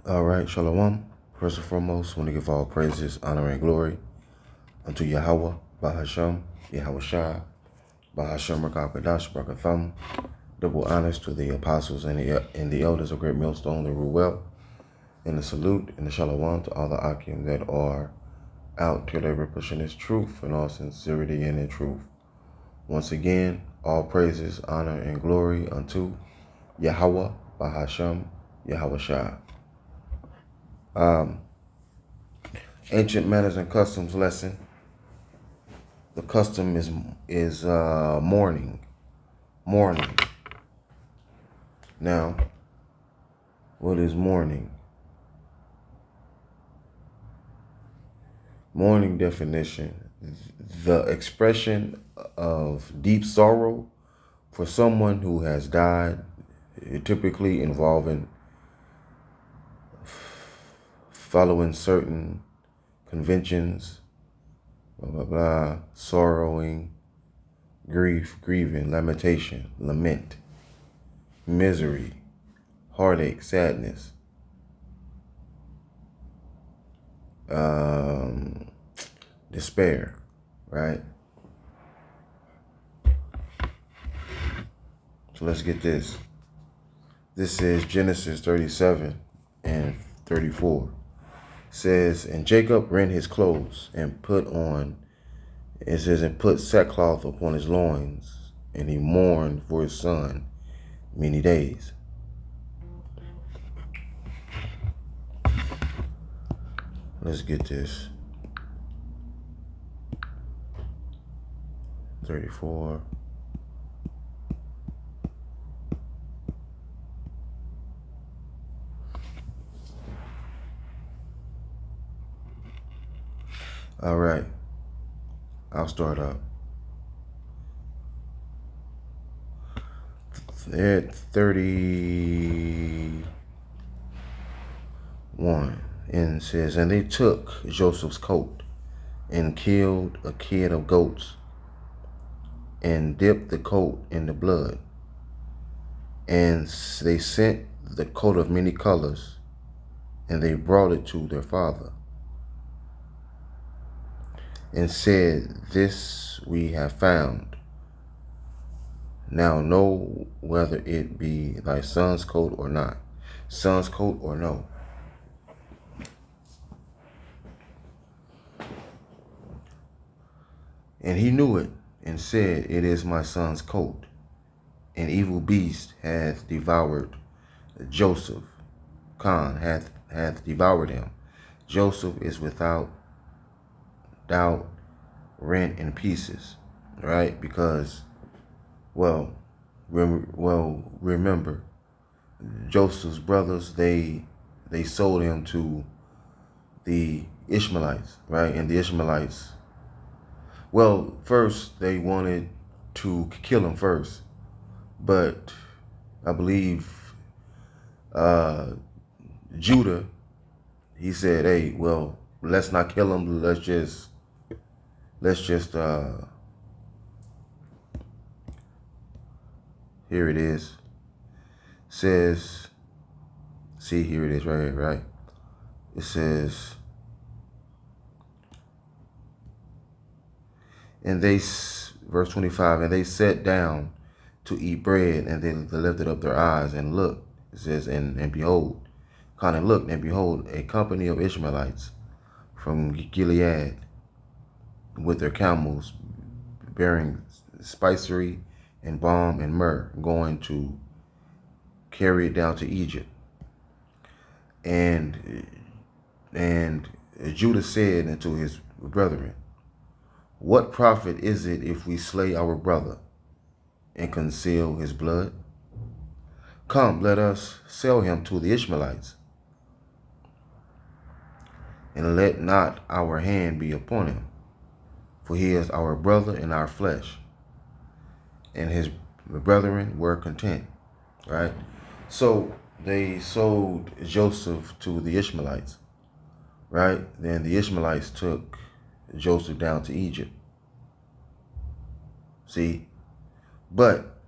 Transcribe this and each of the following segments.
All right, Shalom. First and foremost, I want to give all praises, honor, and glory unto Yahweh, Bahasham, Yahweh Shah, Bahasham, Rakakadash, Brakatham. Double honors to the apostles and the elders of Great Millstone, the Ruel, and the salute and the Shalom to all the Akim that are out till they pushing this truth in all sincerity and in truth. Once again, all praises, honor, and glory unto Yahweh, Bahasham, Yahweh Shah. Ancient manners and customs lesson. The custom is mourning. Mourning. Now, what is mourning? Mourning definition: the expression of deep sorrow for someone who has died, typically involving following certain conventions, blah blah blah, sorrowing, grief, grieving, lamentation, lament, misery, heartache, sadness, despair, right? So let's get this. This is Genesis 37 and 34. It says, and Jacob rent his clothes and put sackcloth upon his loins, and he mourned for his son many days. Let's get this. 34. All right. I'll start up. At 31, and says, and they took Joseph's coat and killed a kid of goats and dipped the coat in the blood. And they sent the coat of many colors, and they brought it to their father and said, this we have found. Now know whether it be thy son's coat or not. Son's coat or no. And he knew it and said, it is my son's coat. An evil beast hath devoured Joseph. Khan hath devoured him. Joseph is without doubt rent in pieces, right? Because, remember, Joseph's brothers, they sold him to the Ishmaelites, right? And the Ishmaelites, first they wanted to kill him first, but I believe Judah, he said, hey, let's not kill him. Let's just here it is. Says, see, here it is right here, right? It says, and they, verse 25, and they sat down to eat bread, and they lifted up their eyes and looked. It says, and behold, and looked, and behold, a company of Ishmaelites from Gilead with their camels bearing spicery and balm and myrrh, going to carry it down to Egypt. And Judah said unto his brethren, what profit is it if we slay our brother and conceal his blood? Come, let us sell him to the Ishmaelites, and let not our hand be upon him, for he is our brother and our flesh. And his brethren were content, right? So they sold Joseph to the Ishmaelites, right? Then the Ishmaelites took Joseph down to Egypt. See, but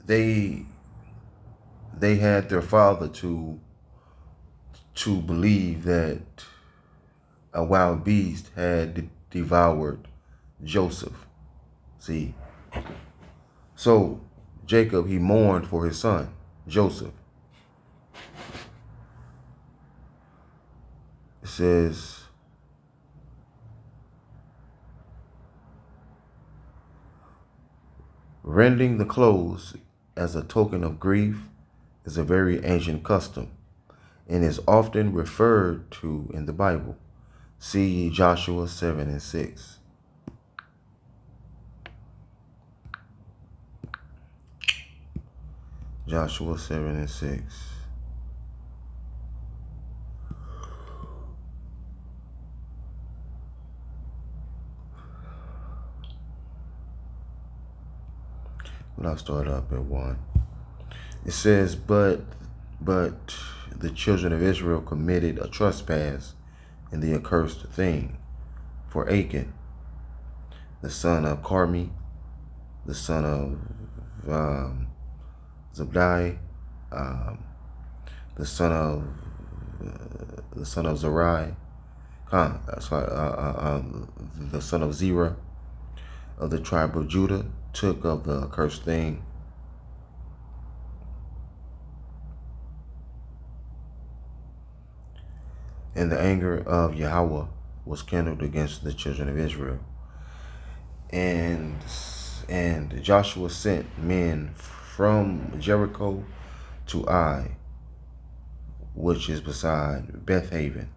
they they had their father to believe that a wild beast had devoured Joseph. See, so Jacob, he mourned for his son, Joseph. It says, rending the clothes as a token of grief is a very ancient custom and is often referred to in the Bible. See Joshua 7 and 6. Joshua 7 and 6. But I'll start up at 1. It says, but the children of Israel committed a trespass in the accursed thing. For Achan, the son of Carmi, the son of Zabdi, the son of Zerai, the son of Zerah of the tribe of Judah, took of the accursed thing. And the anger of Yahweh was kindled against the children of Israel. And Joshua sent men from Jericho to Ai, which is beside Bethaven,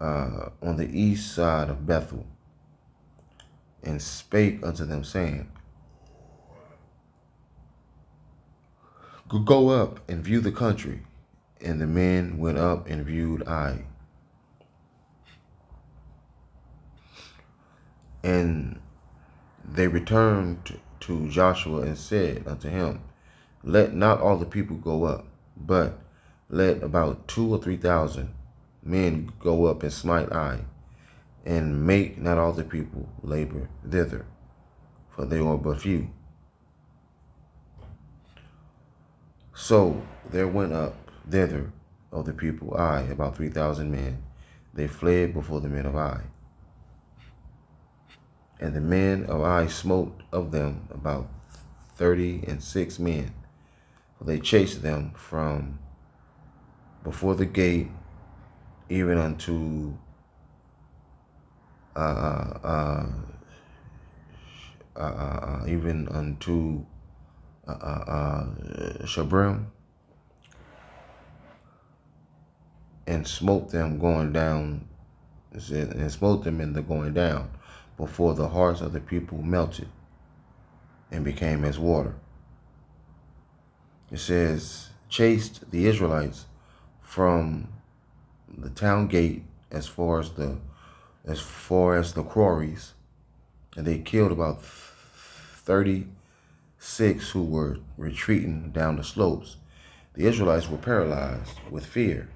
on the east side of Bethel, and spake unto them, saying, go up and view the country. And the men went up and viewed Ai. And they returned to Joshua and said unto him, let not all the people go up, but let about 2,000 or 3,000 men go up and smite Ai, and make not all the people labor thither, for they are but few. So there went up thither of the people Ai about 3,000 men. They fled before the men of Ai. And the men of Ai smote of them about 36 men. For they chased them from before the gate even unto Shabrim, and smote them going down, and smote them in the going down, before the hearts of the people melted and became as water. It says, chased the Israelites from the town gate as far as the quarries, and they killed about 36 who were retreating down the slopes. The Israelites were paralyzed with fear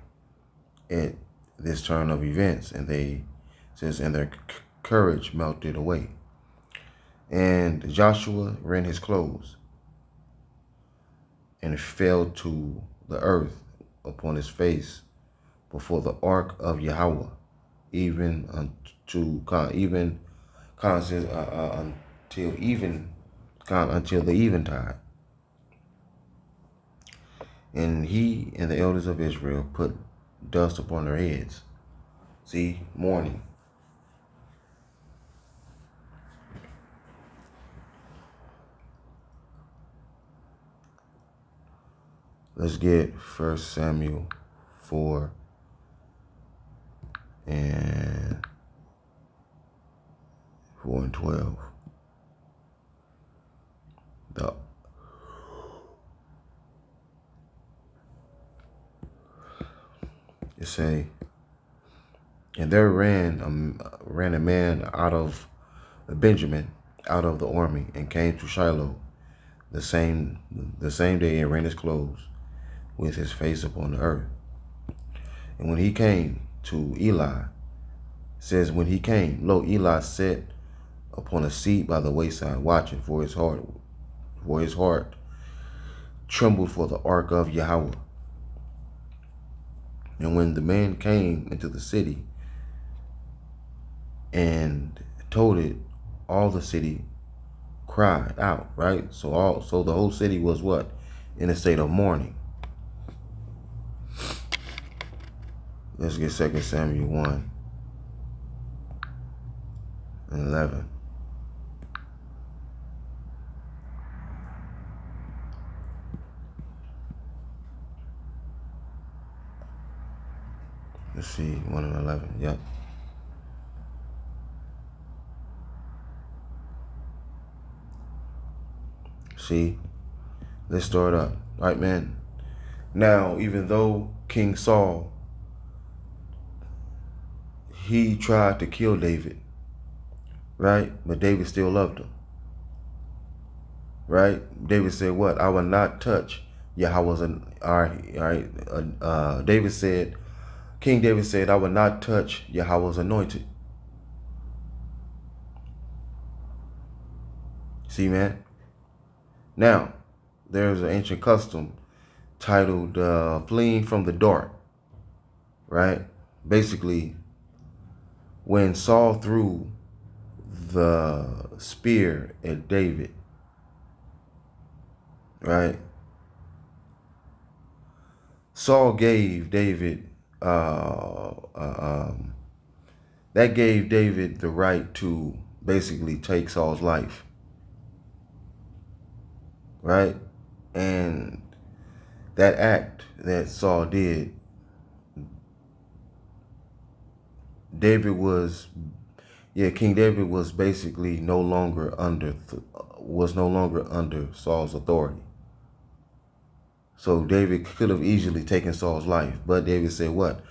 at this turn of events, and and their courage melted away. And Joshua rent his clothes and fell to the earth upon his face before the ark of Yahweh, until the eventide. And he and the elders of Israel put dust upon their heads. See, mourning. Let's get 1 Samuel 4 and 12. It say, and there ran a man out of Benjamin, out of the army, and came to Shiloh the same day, and rent his clothes with his face upon the earth. And when he came to Eli, it says, when he came, lo, Eli sat upon a seat by the wayside, watching, for his heart for his heart trembled for the ark of Yahweh. And when the man came into the city and told it, all the city cried out, right? So the whole city was what? In a state of mourning. Let's get 2 Samuel 1 and 11. Let's see, 1 and 11, yep. See, let's start up, right, man? Now, even though King Saul, he tried to kill David, right? But David still loved him, right? David said, what? I will not touch Yahweh's, all right. David said, King David said, I will not touch Yahweh's anointed. See, man? Now, there's an ancient custom titled fleeing from the dark, right? Basically, when Saul threw the spear at David, right? Saul gave David, that gave David the right to basically take Saul's life, right? And that act that Saul did, King David was basically no longer under Saul's authority. So David could have easily taken Saul's life, but David said what?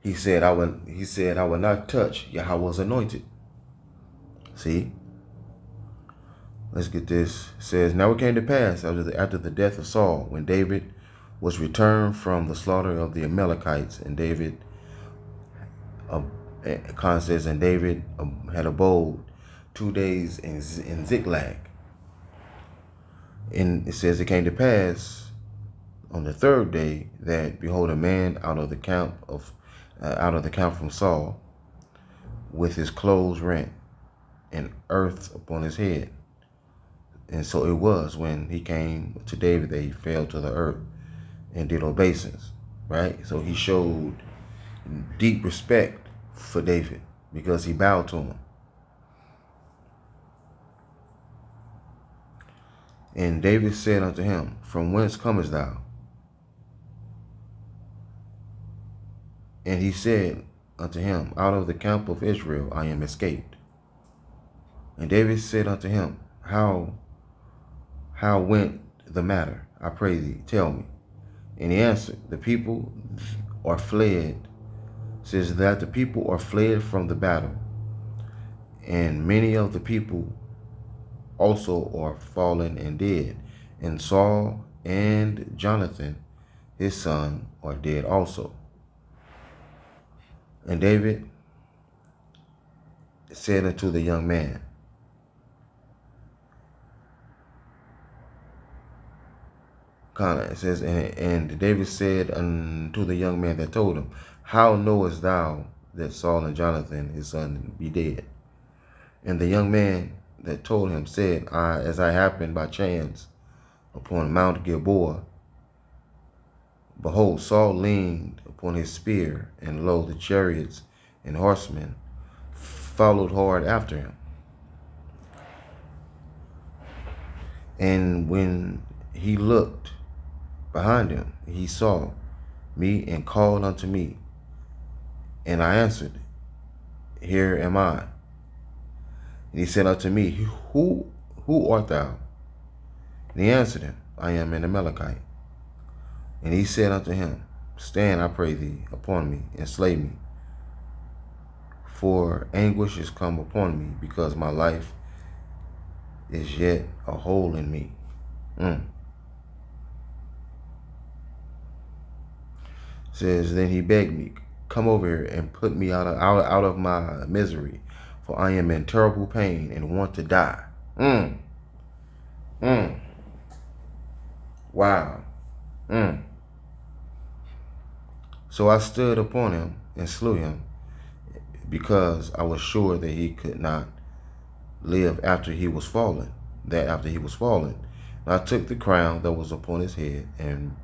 He said, I will not touch Yahweh's anointed. See? Let's get this. It says, now it came to pass after the death of Saul, when David was returned from the slaughter of the Amalekites, and David, and David had abode 2 days in Ziklag. And it says, it came to pass on the third day that, behold, a man out of the camp from Saul, with his clothes rent and earth upon his head. And so it was when he came to David that he fell to the earth and did obeisance, right? So he showed deep respect for David because he bowed to him. And David said unto him, from whence comest thou? And he said unto him, out of the camp of Israel I am escaped. And David said unto him, How went the matter? I pray thee, tell me. And he answered, the people are fled. Says that the people are fled from the battle, and many of the people also are fallen and dead. And Saul and Jonathan, his son, are dead also. And David said unto the young man, it says, and David said unto the young man that told him, how knowest thou that Saul and Jonathan his son be dead? And the young man that told him said, as I happened by chance upon Mount Gilboa, behold, Saul leaned upon his spear, and lo, the chariots and horsemen followed hard after him. And when he looked behind him, he saw me and called unto me. And I answered, here am I. And he said unto me, who art thou? And he answered him, I am an Amalekite. And he said unto him, stand, I pray thee, upon me, and slay me. For anguish is come upon me, because my life is yet a hole in me. Says, then he begged me, come over here and put me out of my misery, for I am in terrible pain and want to die. Wow. Mm. So I stood upon him and slew him, because I was sure that he could not live after he was fallen. And I took the crown that was upon his head and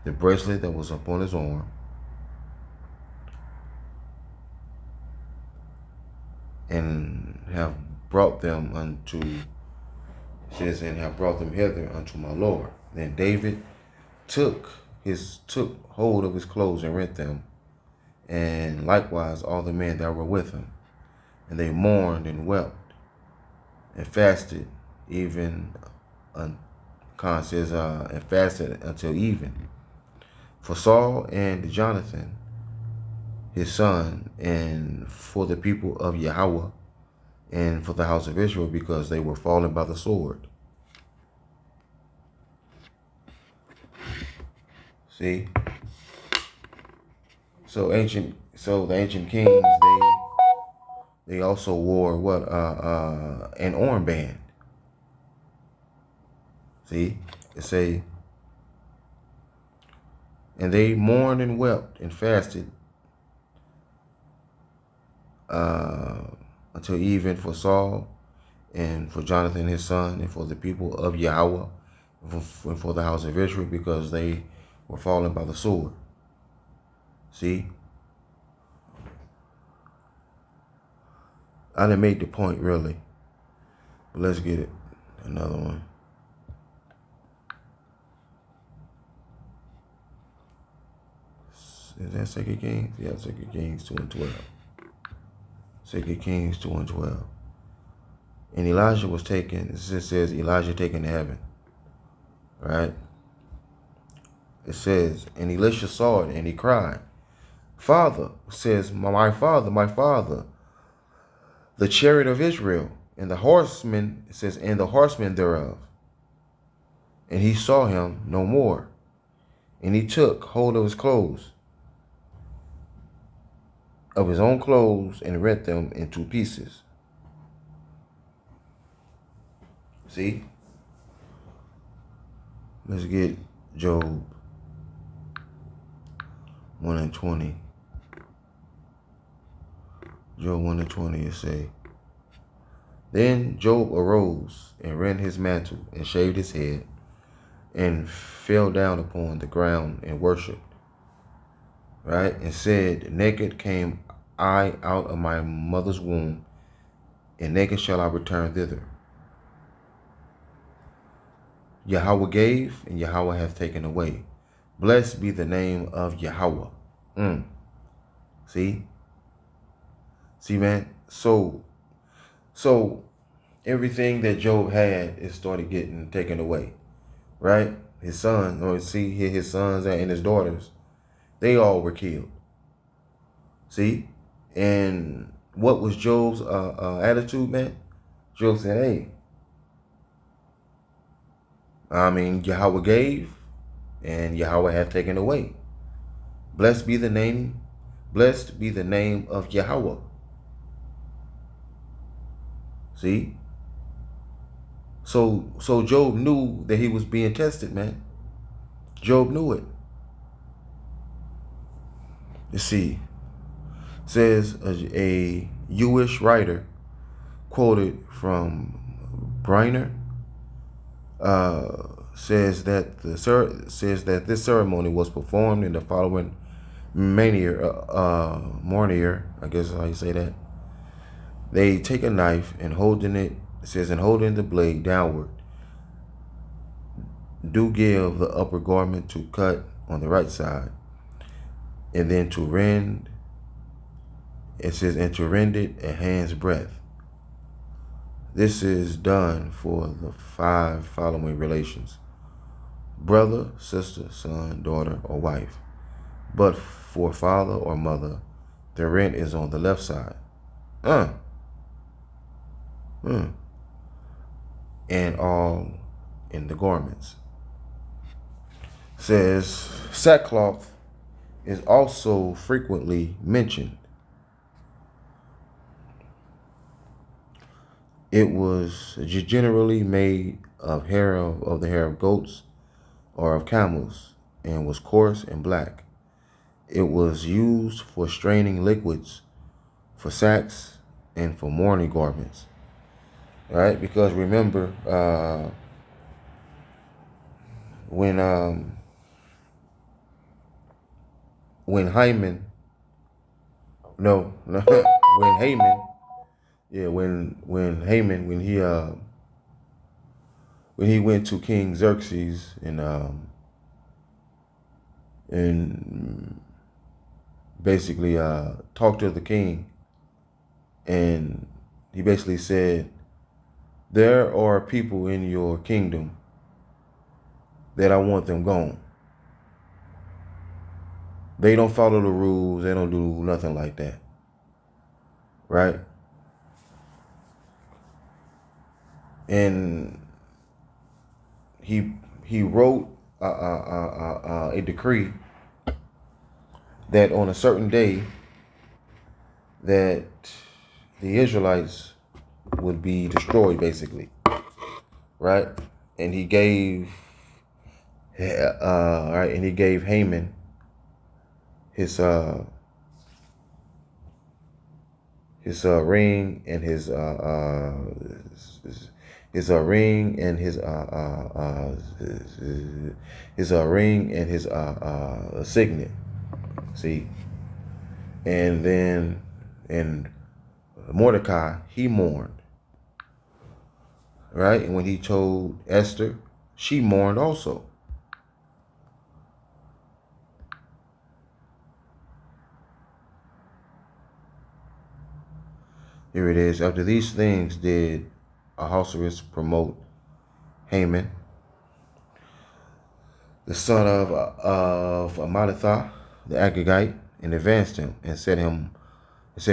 the bracelet that was upon his arm, and have brought them hither unto my Lord. Then David took hold of his clothes and rent them, and likewise all the men that were with him. And they mourned and wept and fasted, even Khan says, and fasted until even, for Saul and Jonathan, his son, and for the people of Yahweh, and for the house of Israel, because they were fallen by the sword. See? So the ancient kings, they also wore what? An armband. See? It say, and they mourned and wept and fasted until even, for Saul and for Jonathan his son, and for the people of Yahweh, and for the house of Israel, because they were fallen by the sword. See? I didn't make the point really, but let's get it. Another one. Is that 2 Kings? Yeah, 2 Kings 2:12. 2 Kings 2:12. And Elijah was taken. It says Elijah taken to heaven. Right? It says, and Elisha saw it and he cried, Father, says, my father, the chariot of Israel, and the horsemen, it says, and the horsemen thereof. And he saw him no more. And he took hold of his clothes, of his own clothes, and rent them in two pieces. See? Let's get Job 1:20. Job 1:20, it say, then Job arose and rent his mantle and shaved his head and fell down upon the ground and worshipped. Right? And said, naked came I out of my mother's womb, and naked shall I return thither. Yahweh gave, and Yahweh hath taken away. Blessed be the name of Yahweh. See? See, man? So everything that Job had is started getting taken away. Right? His sons, or see here, his sons and his daughters, they all were killed. See? And what was Job's attitude, man? Job said, hey, Yahweh gave, and Yahweh hath taken away. Blessed be the name of Yahweh. See? So Job knew that he was being tested, man. Job knew it. You see, says a Jewish writer quoted from Briner, says that this ceremony was performed in the following manner, I guess is how you say that. They take a knife and holding the blade downward, do give the upper garment to cut on the right side, and then to rend. It says, and to rend it a hand's breadth. This is done for the 5 following relations: brother, sister, son, daughter, or wife. But for father or mother, the rent is on the left side. And all in the garments. Says sackcloth is also frequently mentioned. It was generally made of the hair of goats or of camels, and was coarse and black. It was used for straining liquids, for sacks, and for mourning garments. Right? Because remember, when when Hyman, no, no, when Haman, yeah, when he went to King Xerxes and basically talked to the king, and he basically said, there are people in your kingdom that I want them gone. They don't follow the rules. They don't do nothing like that. Right? And he wrote a decree that on a certain day that the Israelites would be destroyed, basically. Right? And he gave Haman his ring and his ring and his signet. See, and then Mordecai, he mourned, right? And when he told Esther, she mourned also. Here it is. After these things did Ahasuerus promote Haman, the son of Amadatha, the Agagite, and advanced him and set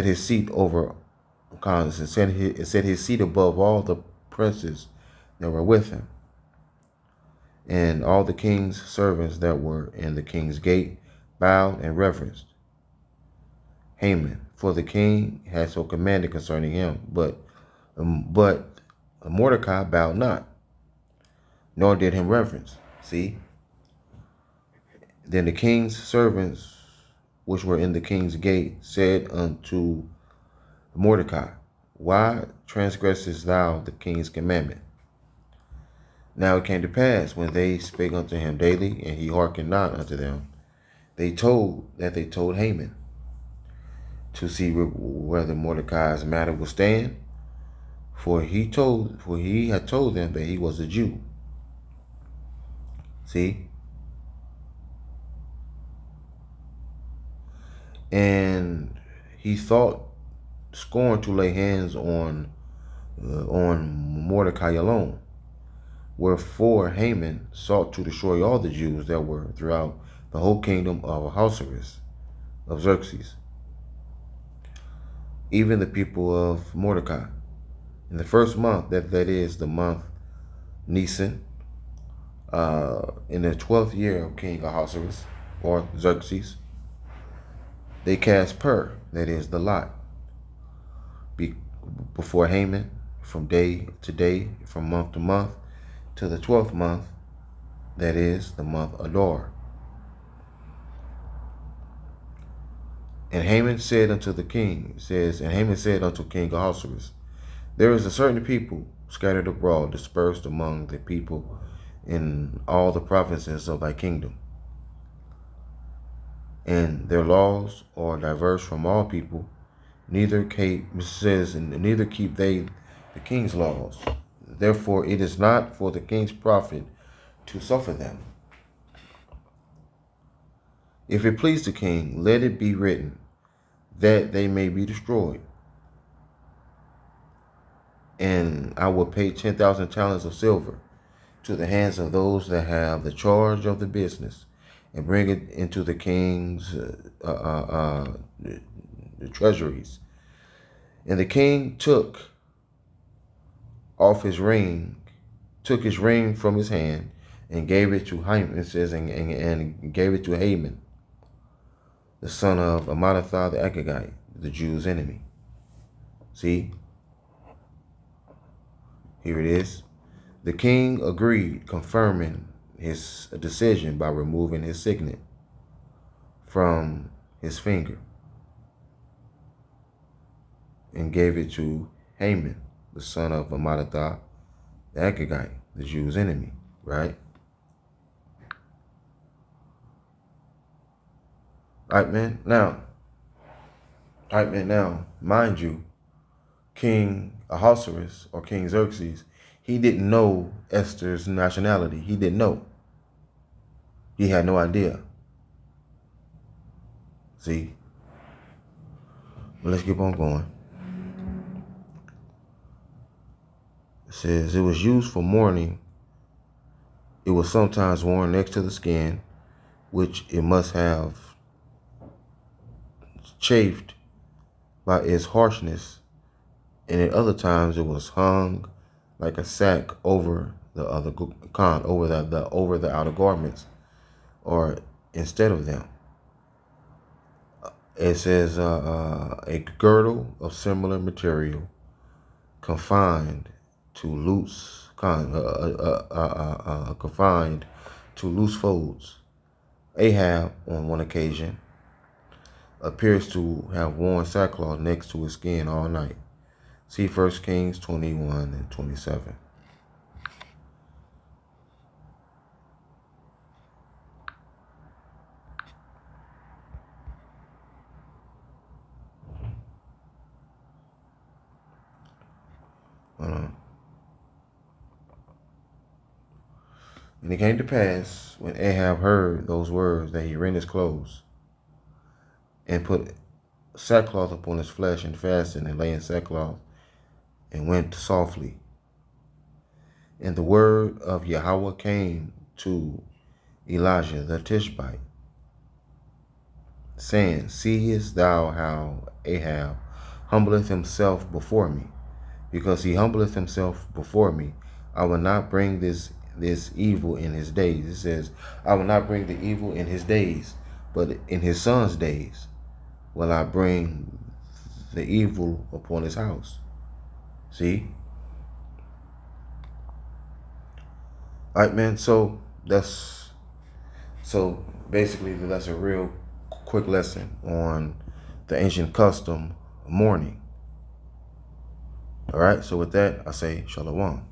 his seat over Cons and set his seat above all the princes that were with him. And all the king's servants that were in the king's gate bowed and reverenced Haman, for the king had so commanded concerning him. But Mordecai bowed not, nor did him reverence. See? Then the king's servants which were in the king's gate said unto Mordecai, why transgressest thou the king's commandment? Now it came to pass, when they spake unto him daily, and he hearkened not unto them, they told Haman, to see whether Mordecai's matter would stand, for he had told them that he was a Jew. See? And he thought scorn to lay hands on Mordecai alone. Wherefore Haman sought to destroy all the Jews that were throughout the whole kingdom of Ahasuerus, of Xerxes, even the people of Mordecai. In the first month, that is the month Nisan, in the 12th year of King Ahasuerus, or Xerxes, they cast pur, that is the lot, before Haman, from day to day, from month to month, to the 12th month, that is the month Adar. And Haman said unto the king, and Haman said unto King Ahasuerus, there is a certain people scattered abroad, dispersed among the people in all the provinces of thy kingdom. And their laws are diverse from all people, neither keep they the king's laws. Therefore it is not for the king's profit to suffer them. If it please the king, let it be written, that they may be destroyed. And I will pay 10,000 talents of silver to the hands of those that have the charge of the business, and bring it into the king's the treasuries. And the king took his ring from his hand, and gave it to Haman. It says, and gave it to Haman, the son of Amadatha the Agagite, the Jews' enemy. See? Here it is. The king agreed, confirming his decision by removing his signet from his finger and gave it to Haman, the son of Hammedatha, the Agagite, the Jews' enemy, right? All right, man. Now, mind you, King Ahasuerus or King Xerxes, he didn't know Esther's nationality. He didn't know. He had no idea. See? But let's keep on going. It says, it was used for mourning. It was sometimes worn next to the skin, which it must have chafed by its harshness, and at other times it was hung like a sack over the other over the outer garments, or instead of them. It says a girdle of similar material, confined to loose folds. Ahab, on one occasion, appears to have worn sackcloth next to his skin all night. See 1 Kings 21 and 27. And it came to pass, when Ahab heard those words, that he rent his clothes and put sackcloth upon his flesh and fasted and lay in sackcloth and went softly. And the word of Yahweh came to Elijah the Tishbite, saying, seest thou how Ahab humbleth himself before me? Because he humbleth himself before me, I will not bring this evil in his days. It says, I will not bring the evil in his days, but in his son's days will I bring the evil upon his house. See? All right, man. So basically that's a real quick lesson on the ancient custom of mourning. All right. So with that, I say shalom.